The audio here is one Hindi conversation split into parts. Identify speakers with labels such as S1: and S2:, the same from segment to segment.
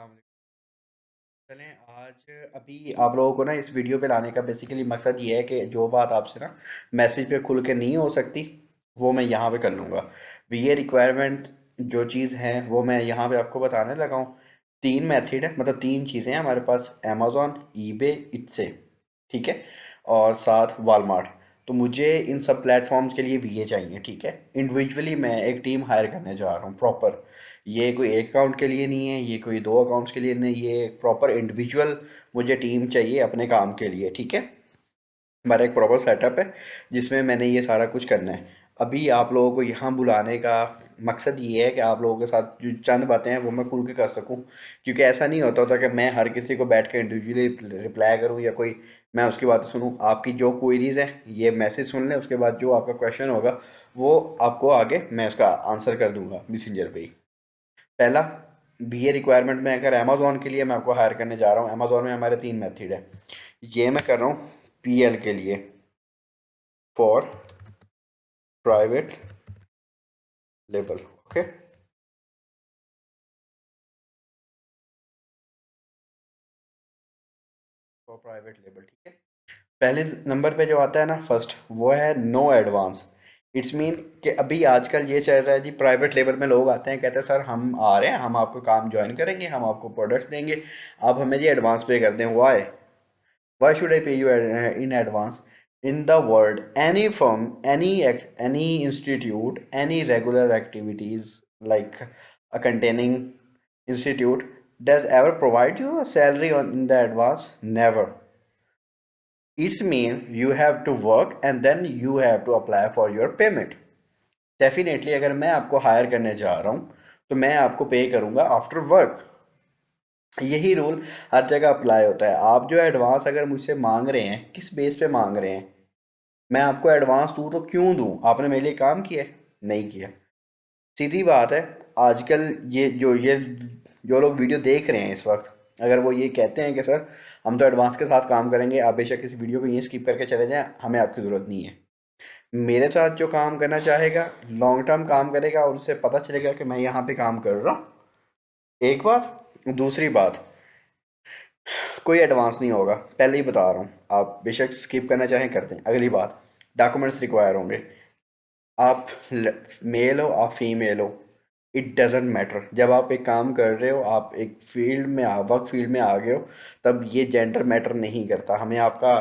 S1: अस्सलाम। चलें आज अभी आप लोगों को ना इस वीडियो पे लाने का बेसिकली मकसद ये है कि जो बात आपसे ना मैसेज पे खुल के नहीं हो सकती वो मैं यहाँ पे कर लूँगा। ये रिक्वायरमेंट जो चीज़ है वो मैं यहाँ पे आपको बताने लगा हूँ। तीन मेथड है, मतलब तीन चीज़ें हैं हमारे पास: अमेज़ॉन, ईबे, इट्से, ठीक है, और साथ वॉलमार्ट। तो मुझे इन सब प्लेटफॉर्म्स के लिए वीए चाहिए, ठीक है। इंडिविजुअली मैं एक टीम हायर करने जा रहा हूँ प्रॉपर। ये कोई एक अकाउंट के लिए नहीं है, ये कोई दो अकाउंट्स के लिए नहीं, ये एक प्रॉपर इंडिविजुअल मुझे टीम चाहिए अपने काम के लिए, ठीक है। हमारा एक प्रॉपर सेटअप है जिसमें मैंने ये सारा कुछ करना है। अभी आप लोगों को यहाँ बुलाने का मकसद ये है कि आप लोगों के साथ जो चंद बातें हैं वो मैं खुल के कर सकूँ, क्योंकि ऐसा नहीं होता होता कि मैं हर किसी को बैठ के इंडिविजुअली रिप्लाई करूँ या कोई मैं उसकी बातें सुनूँ। आपकी जो क्वेरीज है ये मैसेज सुन लें, उसके बाद जो आपका क्वेश्चन होगा वो आपको आगे मैं उसका आंसर कर दूंगा मैसेंजर पे ही। पहला, बीए रिक्वायरमेंट में अगर अमेजोन के लिए मैं आपको हायर करने जा रहा हूँ, अमेजोन में हमारे तीन मेथड है। ये मैं कर रहा हूँ पीएल के लिए, for private label, okay. For private label, ठीक है। पहले नंबर पे जो आता है ना फर्स्ट, वो है नो एडवांस। इट्स मीन कि अभी आजकल ये चल रहा है जी, प्राइवेट लेबर में लोग आते हैं, कहते हैं सर हम आ रहे हैं, हम आपको काम ज्वाइन करेंगे, हम आपको प्रोडक्ट्स देंगे, आप हमें जी एडवांस पे कर दें। Why Why should I pay you in advance? In the world, any firm, any institute, any regular activities like a containing institute does ever provide you a salary on in the advance? Never. It's mean you have to work and then you have to apply for your payment. Definitely अगर मैं आपको हायर करने जा रहा हूँ तो मैं आपको पे करूँगा आफ्टर वर्क। यही रूल हर जगह अप्लाई होता है। आप जो एडवांस अगर मुझसे मांग रहे हैं, किस बेस पे मांग रहे हैं? मैं आपको एडवांस दूँ तो क्यों दूँ? आपने मेरे लिए काम किया है? नहीं किया। सीधी बात है। आजकल ये जो लोग वीडियो देख रहे हैं इस वक्त, अगर वो ये कहते हैं कि सर हम तो एडवांस के साथ काम करेंगे, आप बेशक इस वीडियो को ये स्किप करके चले जाएं, हमें आपकी ज़रूरत नहीं है। मेरे साथ जो काम करना चाहेगा लॉन्ग टर्म काम करेगा और उससे पता चलेगा कि मैं यहाँ पे काम कर रहा हूँ, एक बात। दूसरी बात, कोई एडवांस नहीं होगा, पहले ही बता रहा हूँ। आप बेशक स्किप करना चाहें कर दें। अगली बात, डॉक्यूमेंट्स रिक्वायर होंगे। आप मेल हो आप फीमेल हो, इट डजेंट मैटर। जब आप एक काम कर रहे हो, आप एक फील्ड में वर्क फील्ड में आ गए हो, तब ये जेंडर मैटर नहीं करता। हमें आपका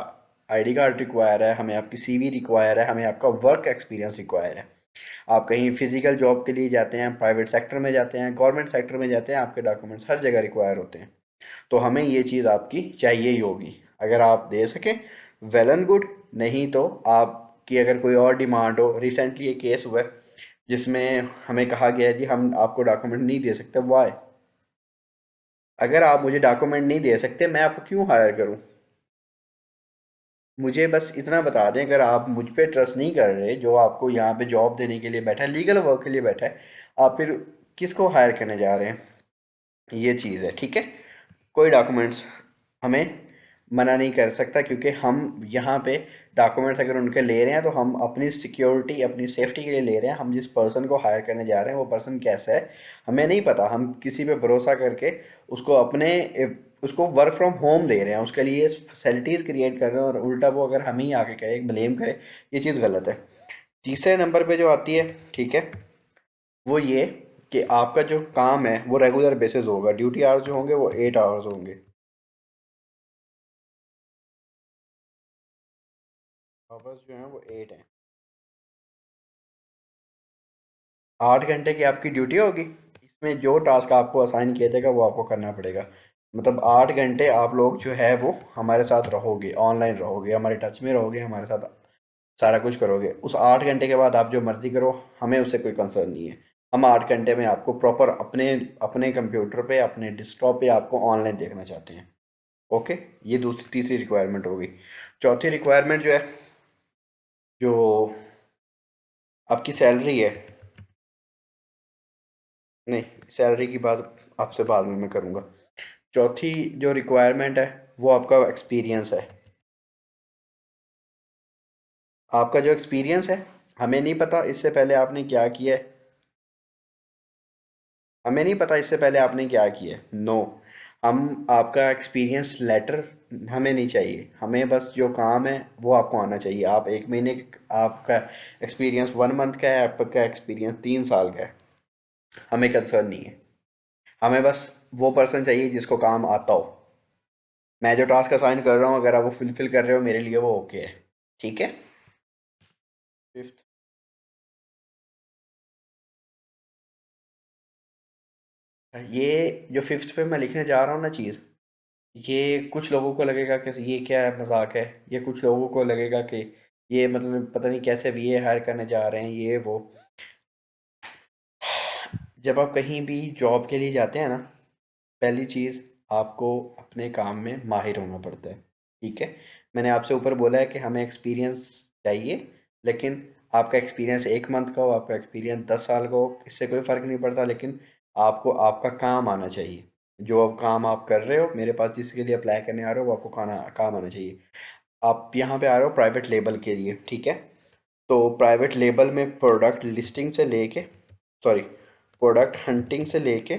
S1: आईडी कार्ड रिक्वायर है, हमें आपकी सीवी रिक्वायर है, हमें आपका वर्क एक्सपीरियंस रिक्वायर है। आप कहीं फिजिकल जॉब के लिए जाते हैं, प्राइवेट सेक्टर में जाते हैं, गवर्नमेंट सेक्टर में जाते हैं, आपके डॉक्यूमेंट्स हर जगह रिक्वायर होते हैं। तो हमें ये चीज़ आपकी चाहिए ही होगी। अगर आप दे सकें वेल एंड गुड, नहीं तो आपकी अगर कोई और डिमांड हो। रिसेंटली एक केस हुआ है जिसमें हमें कहा गया है जी हम आपको डॉक्यूमेंट नहीं दे सकते। वाई? अगर आप मुझे डॉक्यूमेंट नहीं दे सकते मैं आपको क्यों हायर करूं? मुझे बस इतना बता दें, अगर आप मुझ पे ट्रस्ट नहीं कर रहे, जो आपको यहाँ पे जॉब देने के लिए बैठा है, लीगल वर्क के लिए बैठा है, आप फिर किसको हायर करने जा रहे हैं? ये चीज़ है, ठीक है। कोई डॉक्यूमेंट्स हमें मना नहीं कर सकता, क्योंकि हम यहाँ पे डॉक्यूमेंट्स अगर उनके ले रहे हैं तो हम अपनी सिक्योरिटी अपनी सेफ्टी के लिए ले रहे हैं। हम जिस पर्सन को हायर करने जा रहे हैं वो पर्सन कैसा है हमें नहीं पता। हम किसी पे भरोसा करके उसको उसको वर्क फ्रॉम होम दे रहे हैं, उसके लिए फैसिलिटीज़ क्रिएट कर रहे हैं, और उल्टा वो अगर हम ही आके कहे ब्लेम करे, ये चीज़ गलत है। तीसरे नंबर पे जो आती है, ठीक है, वो ये कि आपका जो काम है वो रेगुलर बेसिस होगा। ड्यूटी आवर्स जो होंगे वो 8 आवर्स होंगे। आवर्स जो हैं वो 8 हैं। 8 घंटे की आपकी ड्यूटी होगी। इसमें जो टास्क आपको असाइन किया जाएगा वो आपको करना पड़ेगा। मतलब 8 घंटे आप लोग जो है वो हमारे साथ रहोगे, ऑनलाइन रहोगे, हमारे टच में रहोगे, हमारे साथ सारा कुछ करोगे। उस 8 घंटे के बाद आप जो मर्जी करो, हमें उससे कोई कंसर्न नहीं है। हम 8 घंटे में आपको प्रॉपर अपने अपने कंप्यूटर पे अपने डेस्कटॉप पे आपको ऑनलाइन देखना चाहते हैं, ओके। ये दूसरी तीसरी रिक्वायरमेंट होगी। चौथी रिक्वायरमेंट जो है, जो आपकी सैलरी है, नहीं, सैलरी की बात आपसे बाद में मैं करूँगा। चौथी जो रिक्वायरमेंट है वो आपका एक्सपीरियंस है। आपका जो एक्सपीरियंस है, हमें नहीं पता इससे पहले आपने क्या किया है, हमें नहीं पता इससे पहले आपने क्या किया है, नो। हम आपका एक्सपीरियंस लेटर हमें नहीं चाहिए, हमें बस जो काम है वो आपको आना चाहिए। आप 1 महीने आपका एक्सपीरियंस 1 मंथ का है, आपका एक्सपीरियंस 3 साल का है, हमें कंसर्न नहीं है। हमें बस वो पर्सन चाहिए जिसको काम आता हो। मैं जो टास्क असाइन कर रहा हूँ अगर आप वो फुलफिल कर रहे हो मेरे लिए वो ओके है। ठीक है। फिफ्थ, ये जो फिफ्थ पे मैं लिखने जा रहा हूँ ना चीज़, ये कुछ लोगों को लगेगा कि ये क्या है, मजाक है। ये कुछ लोगों को लगेगा कि ये मतलब पता नहीं कैसे वीए हायर करने जा रहे हैं ये वो। जब आप कहीं भी जॉब के लिए जाते हैं ना, पहली चीज़ आपको अपने काम में माहिर होना पड़ता है। ठीक है। मैंने आपसे ऊपर बोला है कि हमें एक्सपीरियंस चाहिए, लेकिन आपका एक्सपीरियंस 1 मंथ का हो, आपका एक्सपीरियंस 10 साल का हो, इससे कोई फ़र्क नहीं पड़ता, लेकिन आपको आपका काम आना चाहिए। जो अब काम आप कर रहे हो मेरे पास जिसके लिए अप्लाई करने आ रहे हो वो आपको काम आना चाहिए। आप यहाँ पे आ रहे हो प्राइवेट लेबल के लिए, ठीक है। तो प्राइवेट लेबल में प्रोडक्ट लिस्टिंग से लेके, सॉरी, प्रोडक्ट हंटिंग से लेके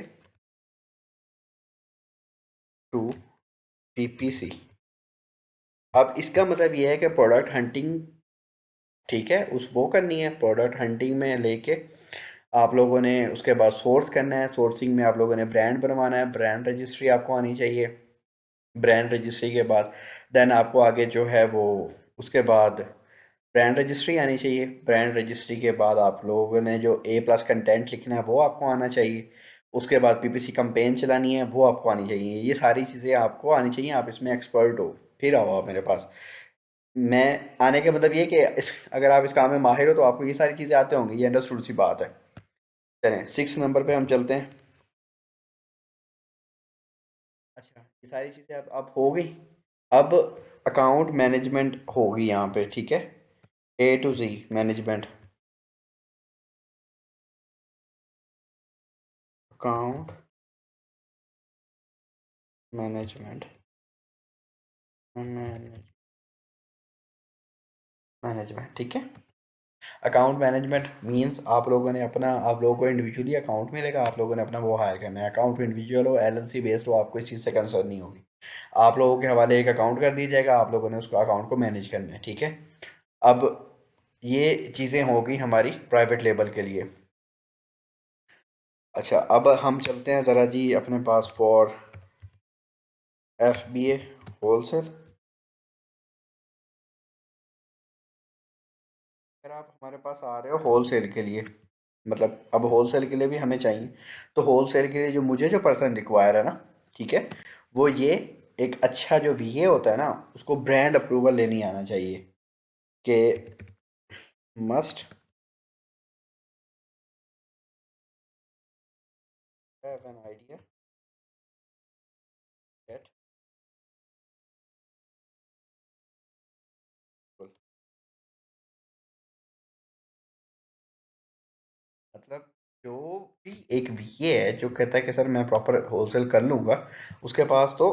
S1: टू पीपीसी। अब इसका मतलब ये है कि प्रोडक्ट हंटिंग, ठीक है, उस वो करनी है प्रोडक्ट हंटिंग में लेके आप लोगों ने उसके बाद सोर्स करना है, सोर्सिंग में आप लोगों ने ब्रांड बनवाना है, ब्रांड रजिस्ट्री आपको आनी चाहिए। ब्रांड रजिस्ट्री के बाद देन आपको आगे जो है वो, उसके बाद ब्रांड रजिस्ट्री आनी चाहिए। ब्रांड रजिस्ट्री के बाद आप लोगों ने जो A+ कंटेंट लिखना है वो आपको आना चाहिए। उसके बाद पीपीसी कैंपेन चलानी है वो आपको आनी चाहिए। ये सारी चीज़ें आपको आनी चाहिए, आप इसमें एक्सपर्ट हो। फिर आओ आप मेरे पास। मैं आने का मतलब ये कि इस अगर आप इस काम में माहिर हो तो आपको ये सारी चीज़ें आते होंगी, ये अंडरस्टूड सी बात है। चलें 6 नंबर पे हम चलते हैं। अच्छा, ये सारी चीज़ें अब हो गई। अब अकाउंट मैनेजमेंट होगी यहाँ पे, ठीक है। A to Z management, account management, management, ठीक है। अकाउंट मैनेजमेंट मींस आप लोगों ने अपना, आप लोगों को इंडिविजुअली अकाउंट मिलेगा, आप लोगों ने अपना वो हायर करना है। अकाउंट इंडिविजुअल हो, एलएलसी बेस्ड हो, आपको इस चीज़ से कंसर्न नहीं होगी। आप लोगों के हवाले एक अकाउंट कर दिया जाएगा, आप लोगों ने उसको अकाउंट को मैनेज करना है, ठीक है। अब ये चीज़ें होगी हमारी प्राइवेट लेबल के लिए। अच्छा, अब हम चलते हैं ज़रा जी अपने पास फॉर FBA होलसेल। अगर आप हमारे पास आ रहे हो होलसेल के लिए, मतलब अब होलसेल के लिए भी हमें चाहिए, तो होलसेल के लिए जो मुझे जो पर्सन रिक्वायर है ना, ठीक है, वो ये एक अच्छा जो वीए होता है ना उसको ब्रांड अप्रूवल लेनी आना चाहिए कि must have an idea that, मतलब जो भी एक वीए है जो कहता है कि सर मैं प्रॉपर होलसेल कर लूँगा, उसके पास तो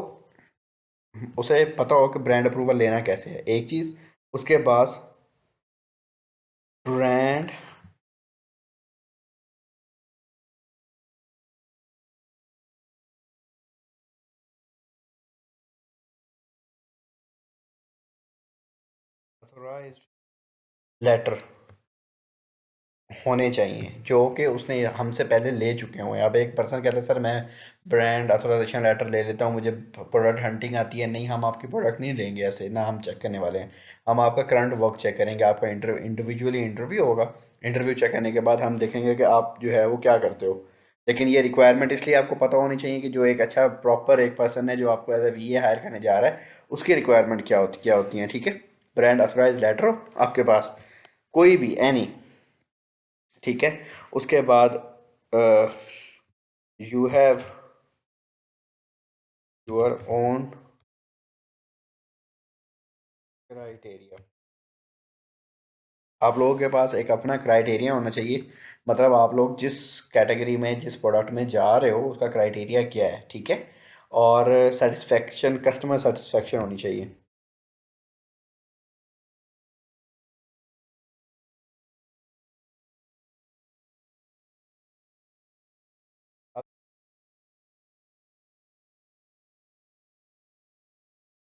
S1: उसे पता हो कि ब्रांड अप्रूवल लेना कैसे है, एक चीज़। उसके पास ब्रांड अथोराइज्ड लेटर होने चाहिए जो कि उसने हमसे पहले ले चुके हों। अब एक पर्सन कहता है सर मैं ब्रांड अथोराइजेशन लेटर ले लेता हूँ, मुझे प्रोडक्ट हंटिंग आती है, नहीं हम आपकी प्रोडक्ट नहीं लेंगे, ऐसे ना हम चेक करने वाले हैं। हम आपका करंट वर्क चेक करेंगे, आपका इंडिविजुअली इंटरव्यू होगा। इंटरव्यू चेक करने के बाद हम देखेंगे कि आप जो है वो क्या करते हो। लेकिन ये रिक्वायरमेंट इसलिए आपको पता होनी चाहिए कि जो एक अच्छा प्रॉपर एक पर्सन है जो आपको एज ए वीए हायर करने जा रहा है उसकी रिक्वायरमेंट क्या होती हैं, ठीक है। ब्रांड अथोराइज लेटर हो आपके पास, कोई भी एनी, ठीक है। उसके बाद you have your own criteria, आप लोगों के पास एक अपना क्राइटेरिया होना चाहिए। मतलब आप लोग जिस कैटेगरी में जिस प्रोडक्ट में जा रहे हो उसका क्राइटेरिया क्या है, ठीक है। और सेटिस्फेक्शन, कस्टमर सेटिस्फेक्शन होनी चाहिए।